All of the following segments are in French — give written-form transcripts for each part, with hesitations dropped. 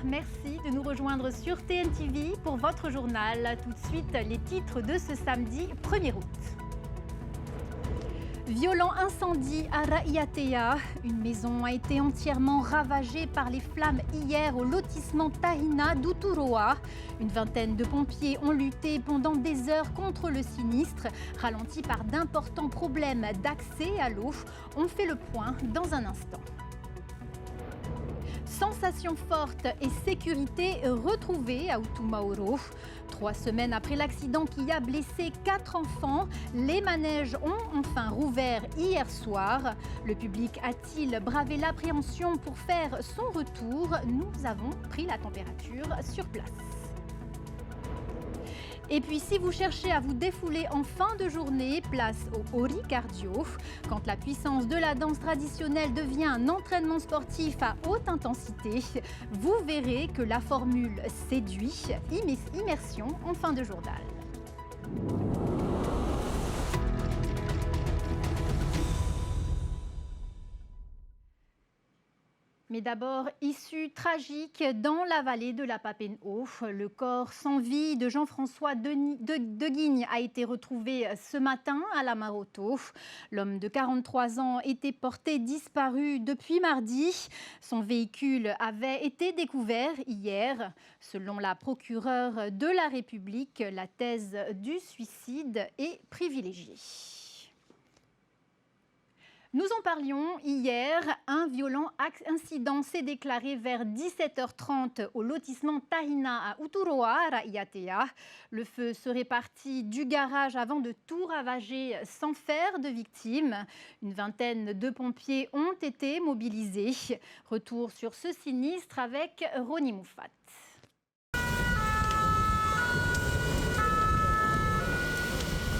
merci de nous rejoindre sur TNTV pour votre journal. Tout de suite, les titres de ce samedi 1er août. Violent incendie à Raïatea. Une maison a été entièrement ravagée par les flammes hier au lotissement Tahina d'Uturoa. Une vingtaine de pompiers ont lutté pendant des heures contre le sinistre, ralenti par d'importants problèmes d'accès à l'eau. On fait le point dans un instant. Sensation forte et sécurité retrouvée à Utumaoro. 3 semaines après l'accident qui a blessé 4 enfants, les manèges ont enfin rouvert hier soir. Le public a-t-il bravé l'appréhension pour faire son retour? Nous avons pris la température sur place. Et puis, si vous cherchez à vous défouler en fin de journée, place au Ori Cardio. Quand la puissance de la danse traditionnelle devient un entraînement sportif à haute intensité, vous verrez que la formule séduit. Immersion en fin de journal. Mais d'abord, issue tragique dans la vallée de la Papenhaut. Le corps sans vie de Jean-François de Guigne a été retrouvé ce matin à la Maroto. L'homme de 43 ans était porté disparu depuis mardi. Son véhicule avait été découvert hier. Selon la procureure de la République, la thèse du suicide est privilégiée. Nous en parlions hier, un violent incident s'est déclaré vers 17h30 au lotissement Tahina à Uturoa, Raïatea. Le feu serait parti du garage avant de tout ravager sans faire de victimes. Une vingtaine de pompiers ont été mobilisés. Retour sur ce sinistre avec Roni Moufat.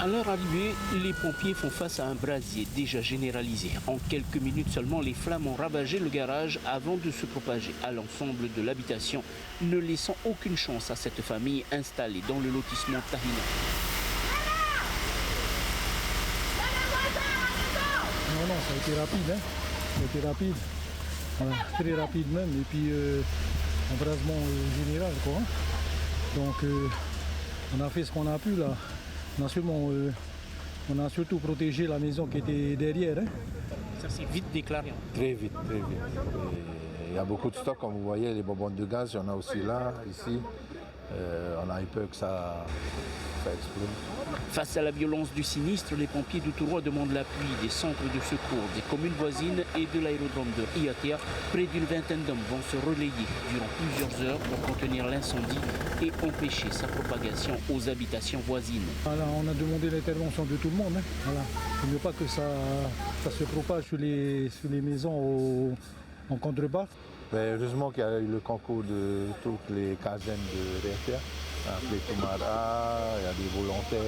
À leur arrivée, les pompiers font face à un brasier déjà généralisé. En quelques minutes seulement, les flammes ont ravagé le garage avant de se propager à l'ensemble de l'habitation, ne laissant aucune chance à cette famille installée dans le lotissement Tahina. Non, ça a été rapide. Ça a été rapide. Voilà, très rapide même. Et puis, embrasement général, quoi. Donc, on a fait ce qu'on a pu, là. On a surtout protégé la maison qui était derrière. Ça s'est vite déclaré. Très vite, très vite. Il y a beaucoup de stocks, comme vous voyez, les bonbonnes de gaz, il y en a aussi là, ici. On a eu peur que ça explose. Face à la violence du sinistre, les pompiers d'Uturoa demandent l'appui des centres de secours, des communes voisines et de l'aérodrome de Raïatea. Près d'une vingtaine d'hommes vont se relayer durant plusieurs heures pour contenir l'incendie et empêcher sa propagation aux habitations voisines. Voilà, on a demandé l'intervention de tout le monde. Voilà. Il ne faut pas que ça se propage sur les maisons en contrebas. Mais heureusement qu'il y a eu le concours de toutes les casernes de Raïatea. Les Toumara, il y a des volontaires,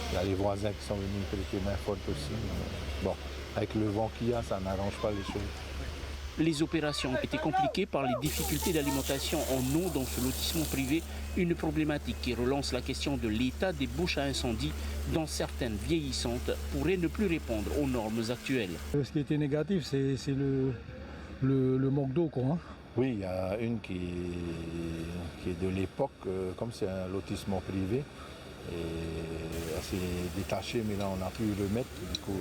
il y a les voisins qui sont venus prêter main forte aussi. Bon, avec le vent qu'il y a, ça n'arrange pas les choses. Les opérations ont été compliquées par les difficultés d'alimentation en eau dans ce lotissement privé, une problématique qui relance la question de l'état des bouches à incendie, dont certaines vieillissantes pourraient ne plus répondre aux normes actuelles. Ce qui était négatif, c'est le manque d'eau, quoi. Oui, il y a une qui est de l'époque, comme c'est un lotissement privé, et elle s'est détachée, mais là on a pu le remettre. Du coup,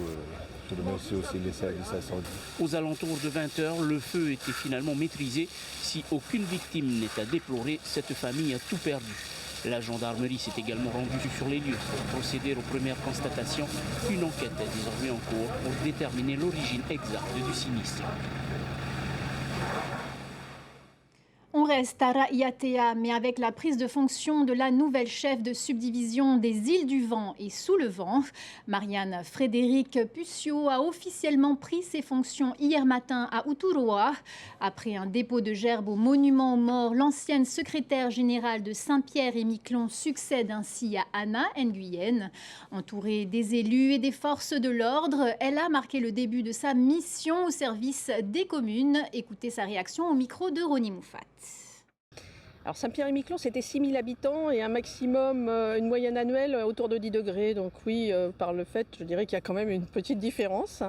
je remercie aussi les services incendies. Aux alentours de 20h, le feu était finalement maîtrisé. Si aucune victime n'est à déplorer, cette famille a tout perdu. La gendarmerie s'est également rendue sur les lieux pour procéder aux premières constatations. Une enquête est désormais en cours pour déterminer l'origine exacte du sinistre. On reste à Raïatea, mais avec la prise de fonction de la nouvelle chef de subdivision des îles du Vent et sous le Vent, Marianne Frédéric Puccio a officiellement pris ses fonctions hier matin à Uturoa. Après un dépôt de gerbe au monument aux morts, l'ancienne secrétaire générale de Saint-Pierre et Miquelon succède ainsi à Anna Nguyen. Entourée des élus et des forces de l'ordre, elle a marqué le début de sa mission au service des communes. Écoutez sa réaction au micro de Roni Moufat. Alors Saint-Pierre-et-Miquelon, c'était 6 000 habitants et un maximum, une moyenne annuelle autour de 10 degrés. Donc oui, par le fait, je dirais qu'il y a quand même une petite différence.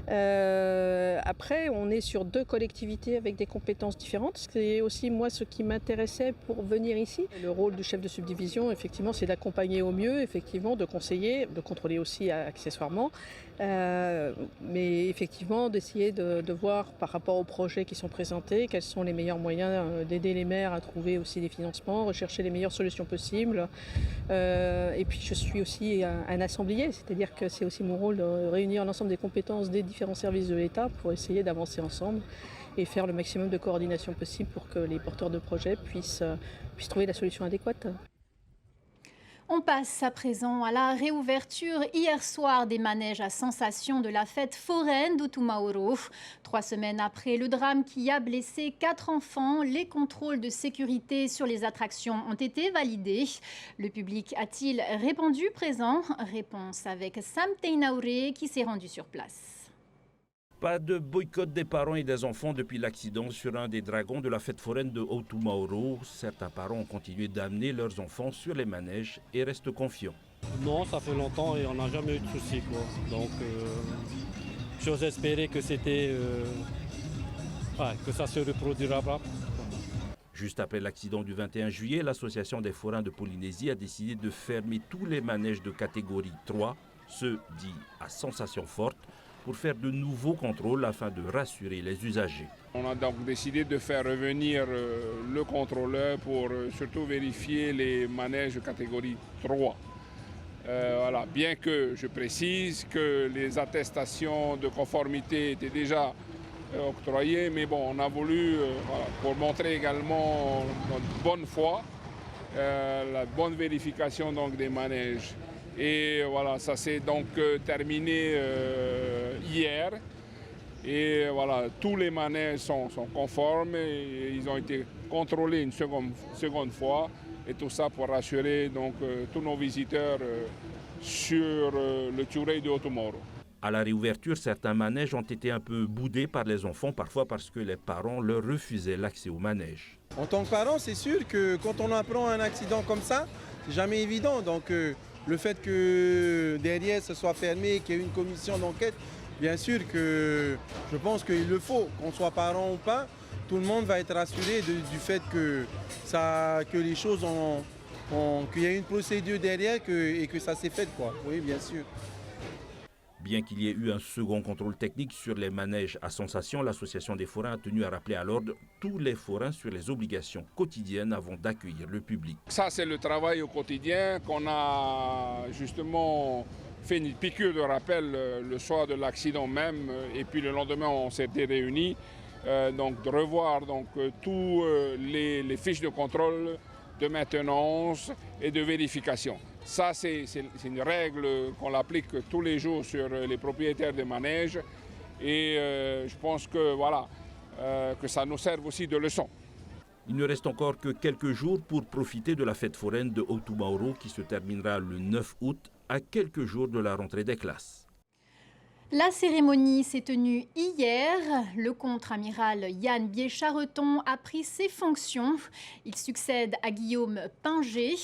Après, on est sur 2 collectivités avec des compétences différentes. C'est aussi moi ce qui m'intéressait pour venir ici. Le rôle du chef de subdivision, effectivement, c'est d'accompagner au mieux, effectivement, de conseiller, de contrôler aussi accessoirement. Mais effectivement, d'essayer de voir par rapport aux projets qui sont présentés, quels sont les meilleurs moyens d'aider les maires à trouver aussi des financements, rechercher les meilleures solutions possibles. Et puis je suis aussi un assemblier, c'est-à-dire que c'est aussi mon rôle de réunir l'ensemble des compétences des différents services de l'État pour essayer d'avancer ensemble et faire le maximum de coordination possible pour que les porteurs de projets puissent trouver la solution adéquate. On passe à présent à la réouverture hier soir des manèges à sensation de la fête foraine d'Utumauro. 3 semaines après le drame qui a blessé 4 enfants, les contrôles de sécurité sur les attractions ont été validés. Le public a-t-il répondu présent? Réponse avec Sam Teinaouré qui s'est rendu sur place. Pas de boycott des parents et des enfants depuis l'accident sur un des dragons de la fête foraine de Utumauro. Certains parents ont continué d'amener leurs enfants sur les manèges et restent confiants. Non, ça fait longtemps et on n'a jamais eu de soucis, quoi. Donc, j'ose espérer que que ça se reproduira pas. Juste après l'accident du 21 juillet, l'association des forains de Polynésie a décidé de fermer tous les manèges de catégorie 3, ceux dits à sensation forte, pour faire de nouveaux contrôles afin de rassurer les usagers. On a donc décidé de faire revenir le contrôleur pour surtout vérifier les manèges de catégorie 3. Voilà. Bien que je précise que les attestations de conformité étaient déjà octroyées, mais bon, on a voulu, pour montrer également notre bonne foi, la bonne vérification donc, des manèges. Et voilà, ça s'est donc terminé hier. Et voilà, tous les manèges sont conformes et ils ont été contrôlés une seconde fois. Et tout ça pour rassurer donc, tous nos visiteurs sur le Turei de Utumauro. À la réouverture, certains manèges ont été un peu boudés par les enfants, parfois parce que les parents leur refusaient l'accès aux manèges. En tant que parent, c'est sûr que quand on apprend un accident comme ça, c'est jamais évident. Donc le fait que derrière ce soit fermé, qu'il y ait une commission d'enquête, bien sûr que je pense qu'il le faut, qu'on soit parent ou pas, tout le monde va être rassuré du fait que les choses qu'il y a une procédure derrière et que ça s'est fait, quoi. Oui, bien sûr. Bien qu'il y ait eu un second contrôle technique sur les manèges à sensation, l'association des forains a tenu à rappeler à l'ordre tous les forains sur les obligations quotidiennes avant d'accueillir le public. Ça, c'est le travail au quotidien qu'on a justement fait une piqûre de rappel le soir de l'accident même. Et puis le lendemain, on s'était réunis. Donc de revoir tous les fiches de contrôle, de maintenance et de vérification. Ça, c'est une règle qu'on applique tous les jours sur les propriétaires des manèges et je pense que, voilà, que ça nous serve aussi de leçon. Il ne reste encore que quelques jours pour profiter de la fête foraine de Utumauro qui se terminera le 9 août à quelques jours de la rentrée des classes. La cérémonie s'est tenue hier. Le contre-amiral Yann Bié-Charreton a pris ses fonctions. Il succède à Guillaume Pinger.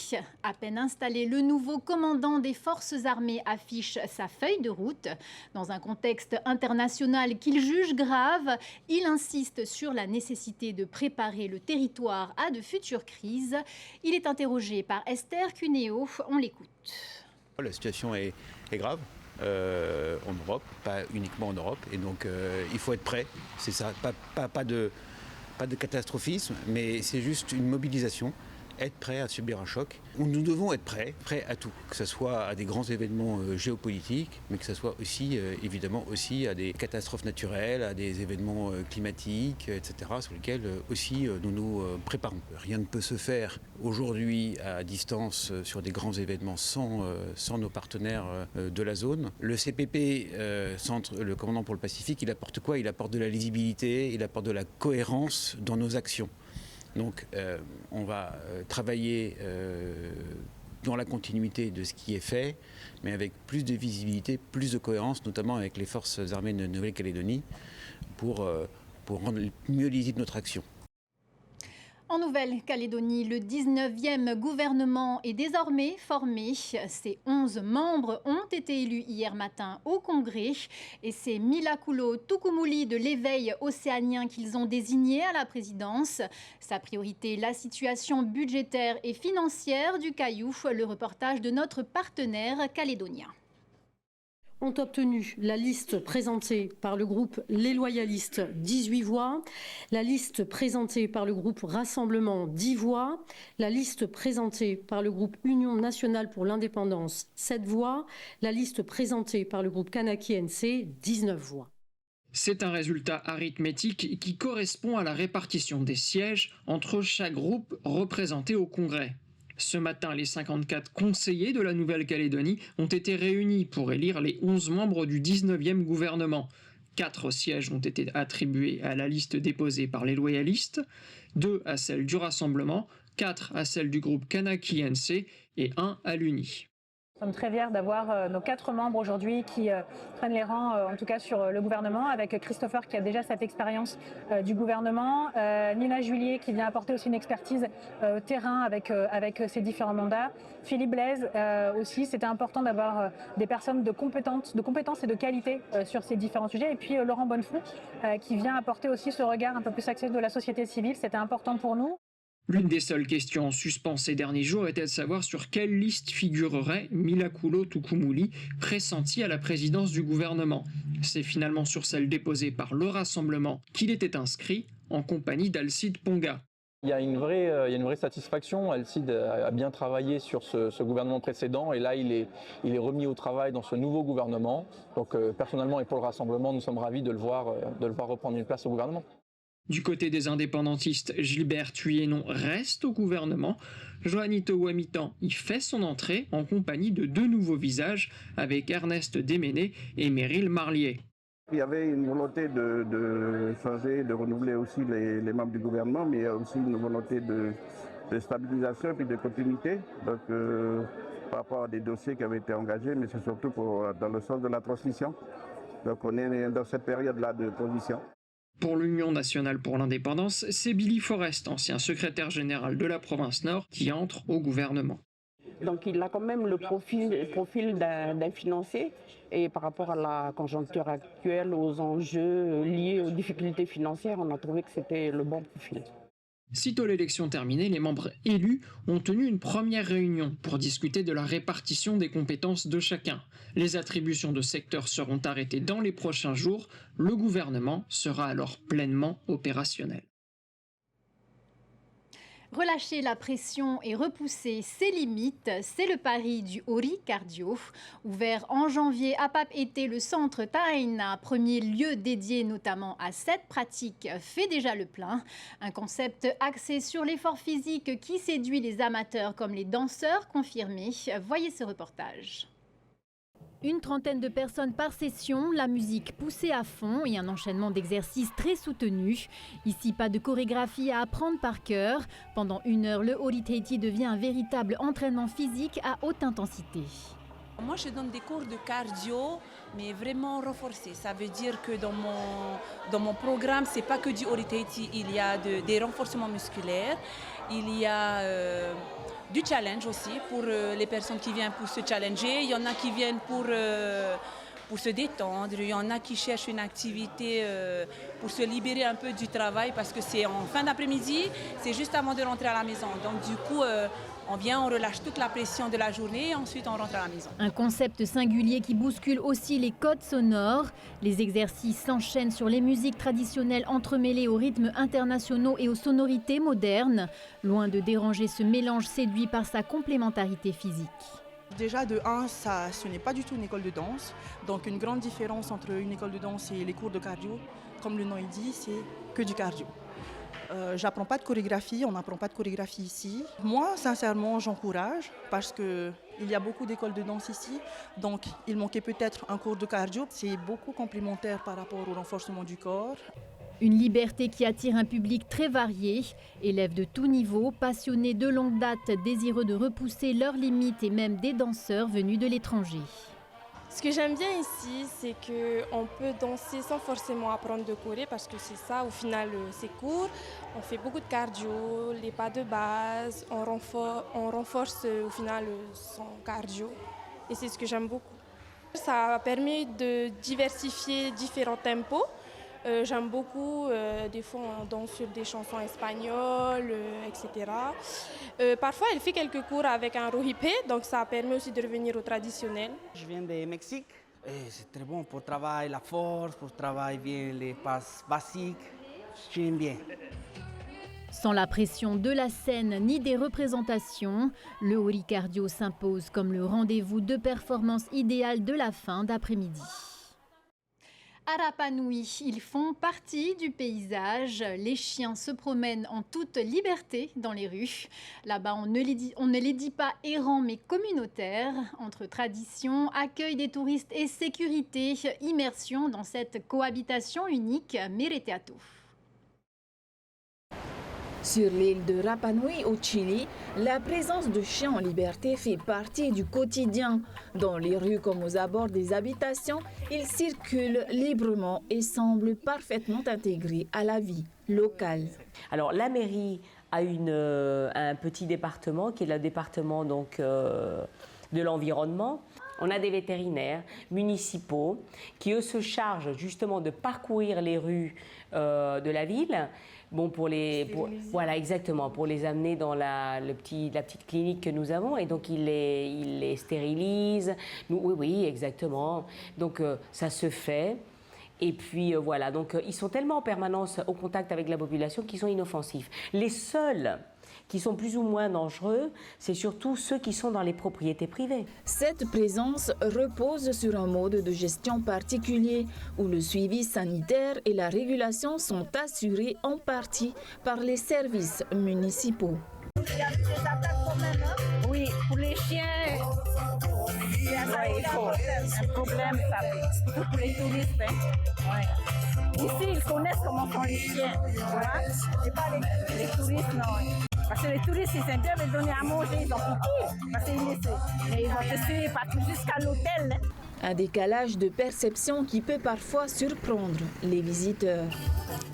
À peine installé, le nouveau commandant des forces armées affiche sa feuille de route. Dans un contexte international qu'il juge grave, il insiste sur la nécessité de préparer le territoire à de futures crises. Il est interrogé par Esther Cuneo. On l'écoute. La situation est grave. En Europe, pas uniquement en Europe, et donc il faut être prêt, c'est ça, pas de catastrophisme, mais c'est juste une mobilisation, être prêt à subir un choc. Nous devons être prêts à tout, que ce soit à des grands événements géopolitiques, mais que ce soit aussi, évidemment, aussi à des catastrophes naturelles, à des événements climatiques, etc., sur lesquels aussi nous nous préparons. Rien ne peut se faire aujourd'hui à distance sur des grands événements sans nos partenaires de la zone. Le CPP, le commandant pour le Pacifique, il apporte quoi? Il apporte de la lisibilité, il apporte de la cohérence dans nos actions. Donc on va travailler dans la continuité de ce qui est fait, mais avec plus de visibilité, plus de cohérence, notamment avec les forces armées de Nouvelle-Calédonie, pour rendre mieux lisible notre action. En Nouvelle-Calédonie, le 19e gouvernement est désormais formé. Ses 11 membres ont été élus hier matin au Congrès et c'est Milakulo Tukumuli de l'éveil océanien qu'ils ont désigné à la présidence. Sa priorité, la situation budgétaire et financière du Caillou. Le reportage de notre partenaire calédonien. Ont obtenu la liste présentée par le groupe Les Loyalistes, 18 voix, la liste présentée par le groupe Rassemblement, 10 voix, la liste présentée par le groupe Union nationale pour l'indépendance, 7 voix, la liste présentée par le groupe Kanaki NC, 19 voix. C'est un résultat arithmétique qui correspond à la répartition des sièges entre chaque groupe représenté au Congrès. Ce matin, les 54 conseillers de la Nouvelle-Calédonie ont été réunis pour élire les 11 membres du 19e gouvernement. 4 sièges ont été attribués à la liste déposée par les loyalistes, 2 à celle du Rassemblement, 4 à celle du groupe Kanaki NC et 1 à l'UNI. Nous sommes très fiers d'avoir nos 4 membres aujourd'hui qui prennent les rangs, en tout cas sur le gouvernement, avec Christopher qui a déjà cette expérience du gouvernement, Nina Julier qui vient apporter aussi une expertise terrain avec ses différents mandats, Philippe Blaise aussi. C'était important d'avoir des personnes de compétences et de qualité sur ces différents sujets. Et puis Laurent Bonnefond qui vient apporter aussi ce regard un peu plus axé de la société civile. C'était important pour nous. L'une des seules questions en suspens ces derniers jours était de savoir sur quelle liste figurerait Milakulo Tukumuli, pressenti à la présidence du gouvernement. C'est finalement sur celle déposée par le Rassemblement qu'il était inscrit, en compagnie d'Alcide Ponga. Il y a une vraie satisfaction. Alcide a bien travaillé sur ce gouvernement précédent et là il est remis au travail dans ce nouveau gouvernement. Donc personnellement et pour le Rassemblement, nous sommes ravis de le voir reprendre une place au gouvernement. Du côté des indépendantistes, Gilbert Thuyenon reste au gouvernement. Joanito Wamitan y fait son entrée en compagnie de 2 nouveaux visages avec Ernest Déméné et Meryl Marlier. Il y avait une volonté de changer, de renouveler aussi les membres du gouvernement, mais il y a aussi une volonté de stabilisation et puis de continuité. Donc, par rapport à des dossiers qui avaient été engagés, mais c'est surtout dans le sens de la transmission. Donc on est dans cette période-là de transition. Pour l'Union nationale pour l'indépendance, c'est Billy Forrest, ancien secrétaire général de la province Nord, qui entre au gouvernement. Donc il a quand même le profil d'un financier et par rapport à la conjoncture actuelle, aux enjeux liés aux difficultés financières, on a trouvé que c'était le bon profil. Sitôt l'élection terminée, les membres élus ont tenu une première réunion pour discuter de la répartition des compétences de chacun. Les attributions de secteurs seront arrêtées dans les prochains jours. Le gouvernement sera alors pleinement opérationnel. Relâcher la pression et repousser ses limites, c'est le pari du Ori Cardio. Ouvert en janvier à Papeete, le centre Taina, premier lieu dédié notamment à cette pratique, fait déjà le plein. Un concept axé sur l'effort physique qui séduit les amateurs comme les danseurs confirmés. Voyez ce reportage. Une trentaine de personnes par session, la musique poussée à fond et un enchaînement d'exercices très soutenu. Ici, pas de chorégraphie à apprendre par cœur. Pendant 1 heure, le Ori Teiti devient un véritable entraînement physique à haute intensité. Moi, je donne des cours de cardio, mais vraiment renforcés. Ça veut dire que dans mon programme, ce n'est pas que du Ori Teiti, il y a des renforcements musculaires, il y a du challenge aussi pour les personnes qui viennent pour se challenger. Il y en a qui viennent pour se détendre. Il y en a qui cherchent une activité pour se libérer un peu du travail parce que c'est en fin d'après-midi, c'est juste avant de rentrer à la maison. Donc du coup, on vient, on relâche toute la pression de la journée et ensuite on rentre à la maison. Un concept singulier qui bouscule aussi les codes sonores. Les exercices s'enchaînent sur les musiques traditionnelles entremêlées aux rythmes internationaux et aux sonorités modernes. Loin de déranger ce mélange séduit par sa complémentarité physique. Déjà de 1, ce n'est pas du tout une école de danse. Donc une grande différence entre une école de danse et les cours de cardio, comme le nom le dit, c'est que du cardio. J'apprends pas de chorégraphie, on n'apprend pas de chorégraphie ici. Moi, sincèrement, j'encourage parce qu'il y a beaucoup d'écoles de danse ici. Donc, il manquait peut-être un cours de cardio. C'est beaucoup complémentaire par rapport au renforcement du corps. Une liberté qui attire un public très varié. Élèves de tout niveau, passionnés de longue date, désireux de repousser leurs limites et même des danseurs venus de l'étranger. Ce que j'aime bien ici, c'est qu'on peut danser sans forcément apprendre de choré parce que c'est ça, au final, c'est court. On fait beaucoup de cardio, les pas de base, on renforce au final son cardio et c'est ce que j'aime beaucoup. Ça a permis de diversifier différents tempos. J'aime beaucoup, des fois on danse sur des chansons espagnoles, etc. Parfois elle fait quelques cours avec un rohipé, donc ça permet aussi de revenir au traditionnel. Je viens du Mexique et c'est très bon pour travailler la force, pour travailler bien les passes basiques. J'aime bien. Sans la pression de la scène ni des représentations, le Hori Cardio s'impose comme le rendez-vous de performance idéal de la fin d'après-midi. À Rapa Nui, ils font partie du paysage. Les chiens se promènent en toute liberté dans les rues. Là-bas, on ne les dit pas errants mais communautaires. Entre tradition, accueil des touristes et sécurité, immersion dans cette cohabitation unique, Mereteato. Sur l'île de Rapa Nui au Chili, la présence de chiens en liberté fait partie du quotidien. Dans les rues comme aux abords des habitations, ils circulent librement et semblent parfaitement intégrés à la vie locale. Alors la mairie a un petit département qui est le département donc, de l'environnement. On a des vétérinaires municipaux qui, eux, se chargent justement de parcourir les rues de la ville. Bon, voilà, exactement, pour les amener dans la petite clinique que nous avons. Et donc, ils les stérilisent. Oui, exactement. Donc, ça se fait. Et puis, voilà. Donc, ils sont tellement en permanence au contact avec la population qu'ils sont inoffensifs. Les seuls qui sont plus ou moins dangereux, c'est surtout ceux qui sont dans les propriétés privées. Cette présence repose sur un mode de gestion particulier où le suivi sanitaire et la régulation sont assurés en partie par les services municipaux. Il y a des attaques quand même, hein? Oui, pour les chiens, il y a un problème, ça, pour les touristes. Hein? Ouais. Ici, ils connaissent comment sont les chiens, voilà. Et pas les touristes, non. Parce que les touristes, ils aiment bien me donner à manger, ils ont piqué, parce qu'ils ils vont te suivre partout jusqu'à l'hôtel. Hein? Un décalage de perception qui peut parfois surprendre les visiteurs.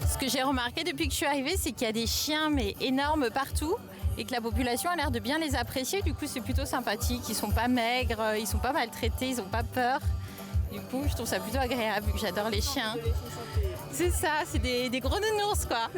Ce que j'ai remarqué depuis que je suis arrivée, c'est qu'il y a des chiens mais énormes partout et que la population a l'air de bien les apprécier. Du coup, c'est plutôt sympathique. Ils sont pas maigres, ils sont pas maltraités, ils n'ont pas peur. Du coup, je trouve ça plutôt agréable vu que j'adore les chiens. C'est ça, c'est des gros nounours, quoi.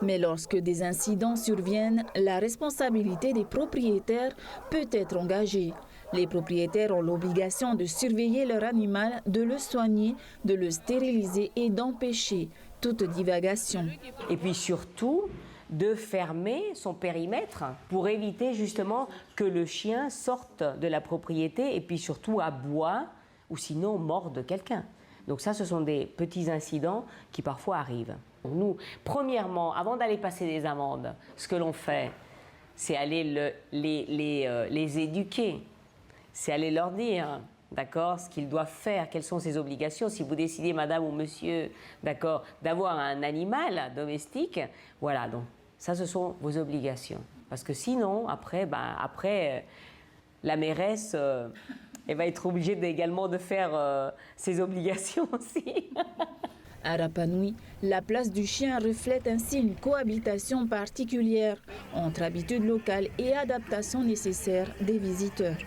Mais lorsque des incidents surviennent, la responsabilité des propriétaires peut être engagée. Les propriétaires ont l'obligation de surveiller leur animal, de le soigner, de le stériliser et d'empêcher toute divagation. Et puis surtout, de fermer son périmètre pour éviter justement que le chien sorte de la propriété et puis surtout aboie ou sinon morde quelqu'un. Donc ça, ce sont des petits incidents qui parfois arrivent. Nous, premièrement, avant d'aller passer des amendes, ce que l'on fait, c'est aller les éduquer. C'est aller leur dire, d'accord, ce qu'ils doivent faire, quelles sont ses obligations. Si vous décidez, madame ou monsieur, d'accord, d'avoir un animal domestique, voilà, donc ça, ce sont vos obligations. Parce que sinon, après, la mairesse, elle va être obligée également de faire ses obligations aussi. À Rapa Nui, la place du chien reflète ainsi une cohabitation particulière entre habitudes locales et adaptations nécessaires des visiteurs.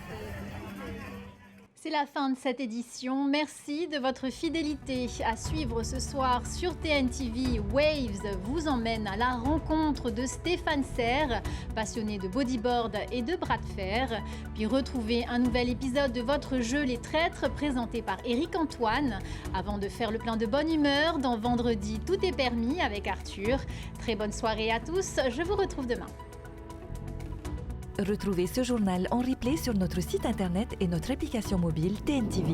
C'est la fin de cette édition. Merci de votre fidélité. À suivre ce soir sur TNTV, Waves vous emmène à la rencontre de Stéphane Serre, passionné de bodyboard et de bras de fer. Puis retrouvez un nouvel épisode de votre jeu Les Traîtres, présenté par Éric Antoine. Avant de faire le plein de bonne humeur, dans Vendredi, tout est permis avec Arthur. Très bonne soirée à tous. Je vous retrouve demain. Retrouvez ce journal en replay sur notre site internet et notre application mobile TNTV.